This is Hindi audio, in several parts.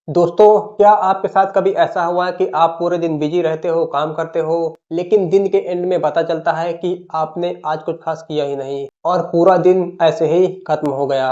दोस्तों, क्या आपके साथ कभी ऐसा हुआ है कि आप पूरे दिन बिजी रहते हो, काम करते हो, लेकिन दिन के एंड में पता चलता है कि आपने आज कुछ खास किया ही नहीं और पूरा दिन ऐसे ही खत्म हो गया।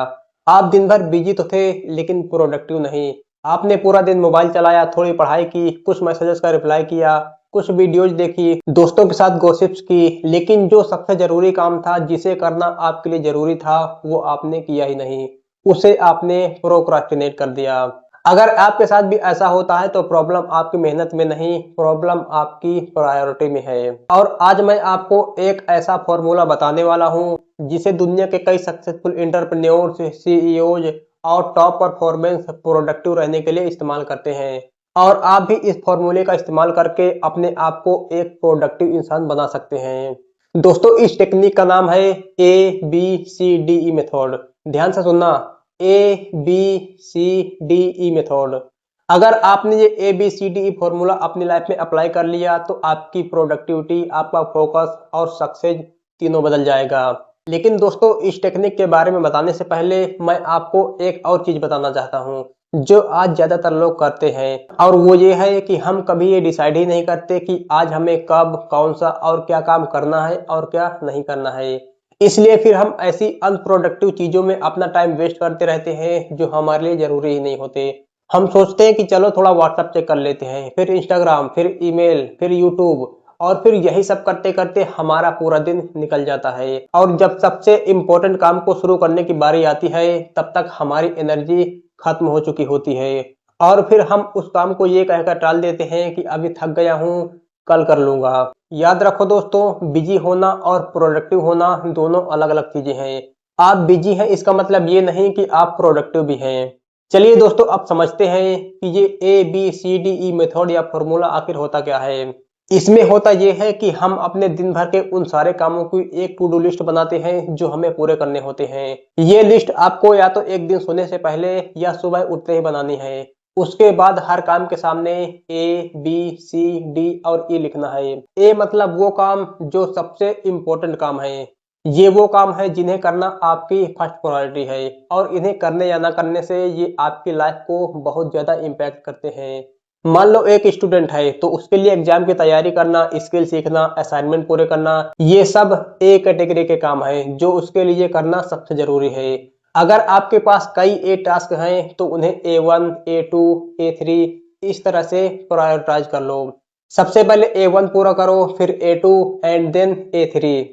आप दिन भर बिजी तो थे, लेकिन प्रोडक्टिव नहीं। आपने पूरा दिन मोबाइल चलाया, थोड़ी पढ़ाई की, कुछ मैसेजेस का रिप्लाई किया, कुछ वीडियोज देखी, दोस्तों के साथ गॉसिप्स की, लेकिन जो सबसे जरूरी काम था, जिसे करना आपके लिए जरूरी था, वो आपने किया ही नहीं। उसे आपने प्रोक्रास्टिनेट कर दिया। अगर आपके साथ भी ऐसा होता है तो प्रॉब्लम आपकी मेहनत में नहीं, प्रॉब्लम आपकी प्रायोरिटी में है। और आज मैं आपको एक ऐसा फॉर्मूला बताने वाला हूं जिसे दुनिया के कई सक्सेसफुल एंटरप्रेन्योर्स, सीईओज और टॉप परफॉर्मेंस प्रोडक्टिव रहने के लिए इस्तेमाल करते हैं। और आप भी इस फॉर्मूले का इस्तेमाल करके अपने आप को एक प्रोडक्टिव इंसान बना सकते हैं। दोस्तों, इस टेक्निक का नाम है ABCDE मेथड। ध्यान से सुनना, ABCDE मेथड। अगर आपने ये ABCDE फॉर्मूला अपनी लाइफ में अप्लाई कर लिया तो आपकी प्रोडक्टिविटी, आपका फोकस और सक्सेस तीनों बदल जाएगा। लेकिन दोस्तों, इस टेक्निक के बारे में बताने से पहले मैं आपको एक और चीज बताना चाहता हूँ जो आज ज्यादातर लोग करते हैं, और वो ये है कि हम कभी ये डिसाइड ही नहीं करते कि आज हमें कब, कौन सा और क्या काम करना है और क्या नहीं करना है। इसलिए फिर हम ऐसी अनप्रोडक्टिव चीजों में अपना टाइम वेस्ट करते रहते हैं जो हमारे लिए जरूरी ही नहीं होते। हम सोचते हैं कि चलो थोड़ा व्हाट्सएप चेक कर लेते हैं, फिर इंस्टाग्राम, फिर ईमेल, फिर यूट्यूब, और फिर यही सब करते करते हमारा पूरा दिन निकल जाता है। और जब सबसे इम्पोर्टेंट काम को शुरू करने की बारी आती है, तब तक हमारी एनर्जी खत्म हो चुकी होती है। और फिर हम उस काम को ये कहकर टाल देते हैं कि अभी थक गया हूँ, कल कर लूंगा। याद रखो दोस्तों, बिजी होना और प्रोडक्टिव होना दोनों अलग अलग चीजें हैं। आप बिजी हैं इसका मतलब ये नहीं कि आप प्रोडक्टिव भी हैं। चलिए दोस्तों, अब समझते हैं कि ये ABCDE मेथड या फॉर्मूला आखिर होता क्या है। इसमें होता यह है कि हम अपने दिन भर के उन सारे कामों की एक टू डू लिस्ट बनाते हैं जो हमें पूरे करने होते हैं। ये लिस्ट आपको या तो एक दिन सोने से पहले या सुबह उठते ही बनानी है। उसके बाद हर काम के सामने A B C D और E लिखना है। ए मतलब वो काम जो सबसे इम्पोर्टेंट काम है। ये वो काम है जिन्हें करना आपकी फर्स्ट प्रायोरिटी है, और इन्हें करने या ना करने से ये आपकी लाइफ को बहुत ज्यादा इम्पैक्ट करते हैं। मान लो एक स्टूडेंट है तो उसके लिए एग्जाम की तैयारी करना, स्किल सीखना, असाइनमेंट पूरे करना, ये सब ए कैटेगरी के काम है जो उसके लिए करना सबसे जरूरी है। अगर आपके पास कई ए टास्क हैं तो उन्हें A1, A2, A3 इस तरह से प्रायोरिटाइज कर लो। सबसे पहले A1 पूरा करो, फिर A2 and then A3।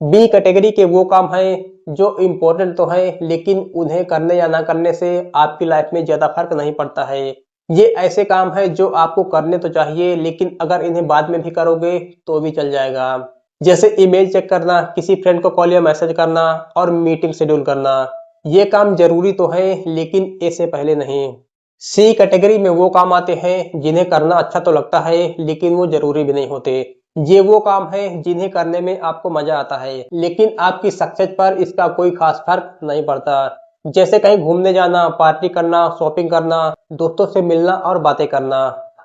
B category के वो काम हैं जो इम्पोर्टेंट तो हैं, लेकिन उन्हें करने या ना करने से आपकी लाइफ में ज्यादा फर्क नहीं पड़ता है। ये ऐसे काम है जो आपको करने तो चाहिए, लेकिन अगर इन्हें बाद में भी करोगे तो भी चल जाएगा। जैसे ईमेल चेक करना, किसी फ्रेंड को कॉल या मैसेज करना और मीटिंग शेड्यूल करना। ये काम जरूरी तो है, लेकिन ए से पहले नहीं। सी कैटेगरी में वो काम आते हैं जिन्हें करना अच्छा तो लगता है, लेकिन वो जरूरी भी नहीं होते। ये वो काम है जिन्हें करने में आपको मजा आता है, लेकिन आपकी सक्सेस पर इसका कोई खास फर्क नहीं पड़ता। जैसे कहीं घूमने जाना, पार्टी करना, शॉपिंग करना, दोस्तों से मिलना और बातें करना।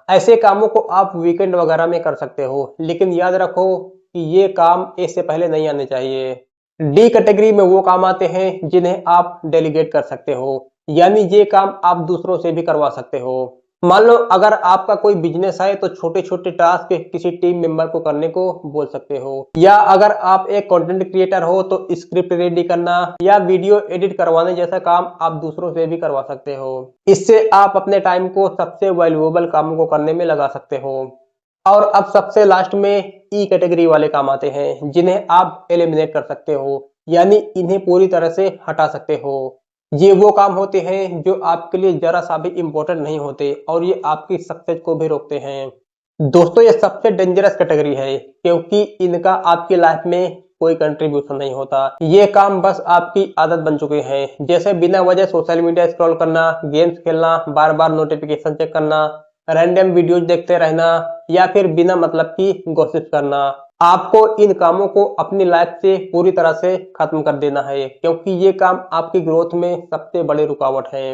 ऐसे कामों को आप वीकेंड वगैरह में कर सकते हो, लेकिन याद रखो कि ये काम ए से पहले नहीं आने चाहिए। डी कैटेगरी में वो काम आते हैं जिन्हें आप डेलीगेट कर सकते हो, यानी ये काम आप दूसरों से भी करवा सकते हो। मान लो अगर आपका कोई बिजनेस है तो छोटे छोटे टास्क किसी टीम मेंबर को करने को बोल सकते हो, या अगर आप एक कंटेंट क्रिएटर हो तो स्क्रिप्ट रेडी करना या वीडियो एडिट करवाने जैसा काम आप दूसरों से भी करवा सकते हो। इससे आप अपने टाइम को सबसे वैल्यूएबल कामों को करने में लगा सकते हो। और अब सबसे लास्ट में ई कैटेगरी वाले काम आते हैं जिन्हें आप एलिमिनेट कर सकते हो, यानी इन्हें पूरी तरह से हटा सकते हो। ये वो काम होते हैं जो आपके लिए जरा सा भी इम्पोर्टेंट नहीं होते और ये आपकी सक्सेस को भी रोकते हैं। दोस्तों, ये सबसे डेंजरस कैटेगरी है क्योंकि इनका आपकी लाइफ में कोई कंट्रीब्यूशन नहीं होता। ये काम बस आपकी आदत बन चुके हैं, जैसे बिना वजह सोशल मीडिया स्क्रॉल करना, गेम्स खेलना, बार बार नोटिफिकेशन चेक करना, रैंडम वीडियोज देखते रहना, या फिर बिना मतलब की गॉसिप करना। आपको इन कामों को अपनी लाइफ से पूरी तरह से खत्म कर देना है, क्योंकि ये काम आपकी ग्रोथ में सबसे बड़ी रुकावट है।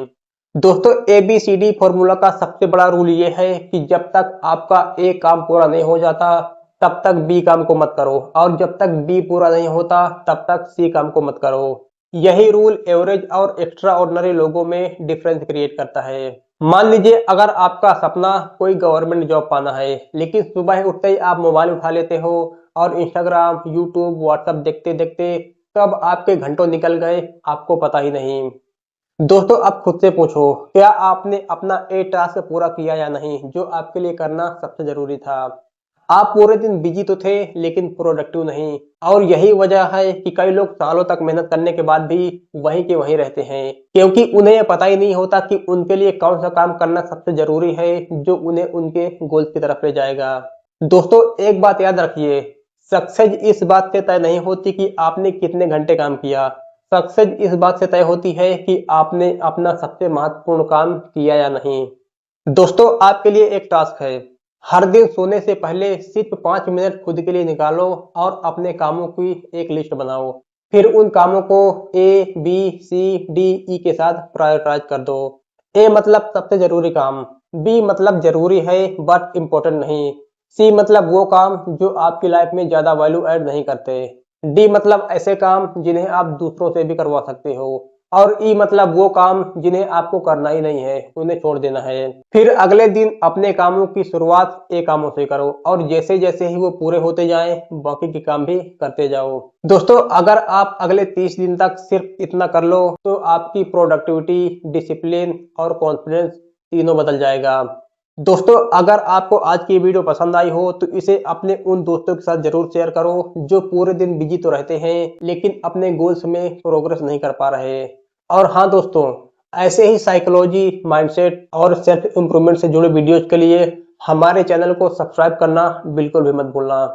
दोस्तों, ABCD फॉर्मूला का सबसे बड़ा रूल ये है कि जब तक आपका ए काम पूरा नहीं हो जाता तब तक बी काम को मत करो, और जब तक बी पूरा नहीं होता तब तक सी काम को मत करो। यही रूल एवरेज और एक्स्ट्रा ऑर्डिनरी लोगों में डिफरेंस क्रिएट करता है। मान लीजिए अगर आपका सपना कोई गवर्नमेंट जॉब पाना है, लेकिन सुबह उठते ही आप मोबाइल उठा लेते हो और इंस्टाग्राम, यूट्यूब, व्हाट्सएप देखते देखते कब आपके घंटों निकल गए आपको पता ही नहीं। दोस्तों अब खुद से पूछो, क्या आपने अपना ए टास्क पूरा किया या नहीं जो आपके लिए करना सबसे जरूरी था। आप पूरे दिन बिजी तो थे लेकिन प्रोडक्टिव नहीं, और यही वजह है कि कई लोग सालों तक मेहनत करने के बाद भी वहीं के वहीं रहते हैं, क्योंकि उन्हें यह पता ही नहीं होता कि उनके लिए कौन सा काम करना सबसे जरूरी है जो उन्हें उनके गोल्स की तरफ ले जाएगा। दोस्तों एक बात याद रखिए, सक्सेस इस बात से तय नहीं होती कि आपने कितने घंटे काम किया, सक्सेस इस बात से तय होती है कि आपने अपना सबसे महत्वपूर्ण काम किया या नहीं। दोस्तों आपके लिए एक टास्क है, हर दिन सोने से पहले सिर्फ 5 मिनट खुद के लिए निकालो और अपने कामों की एक लिस्ट बनाओ। फिर उन कामों को A B C D E के साथ प्रायोरिटाइज कर दो। ए मतलब सबसे जरूरी काम, बी मतलब जरूरी है बट इम्पोर्टेंट नहीं, सी मतलब वो काम जो आपकी लाइफ में ज्यादा वैल्यू ऐड नहीं करते, डी मतलब ऐसे काम जिन्हें आप दूसरों से भी करवा सकते हो, और ई मतलब वो काम जिन्हें आपको करना ही नहीं है, उन्हें छोड़ देना है। फिर अगले दिन अपने कामों की शुरुआत ए कामों से करो और जैसे जैसे ही वो पूरे होते जाएं बाकी के काम भी करते जाओ। दोस्तों अगर आप अगले 30 दिन तक सिर्फ इतना कर लो तो आपकी प्रोडक्टिविटी, डिसिप्लिन और कॉन्फिडेंस तीनों बदल जाएगा। दोस्तों अगर आपको आज की वीडियो पसंद आई हो तो इसे अपने उन दोस्तों के साथ जरूर शेयर करो जो पूरे दिन बिजी तो रहते हैं लेकिन अपने गोल्स में प्रोग्रेस नहीं कर पा रहे। और हाँ दोस्तों, ऐसे ही साइकोलॉजी, माइंडसेट और सेल्फ इम्प्रूवमेंट से जुड़े वीडियोज के लिए हमारे चैनल को सब्सक्राइब करना बिल्कुल भी मत भूलना।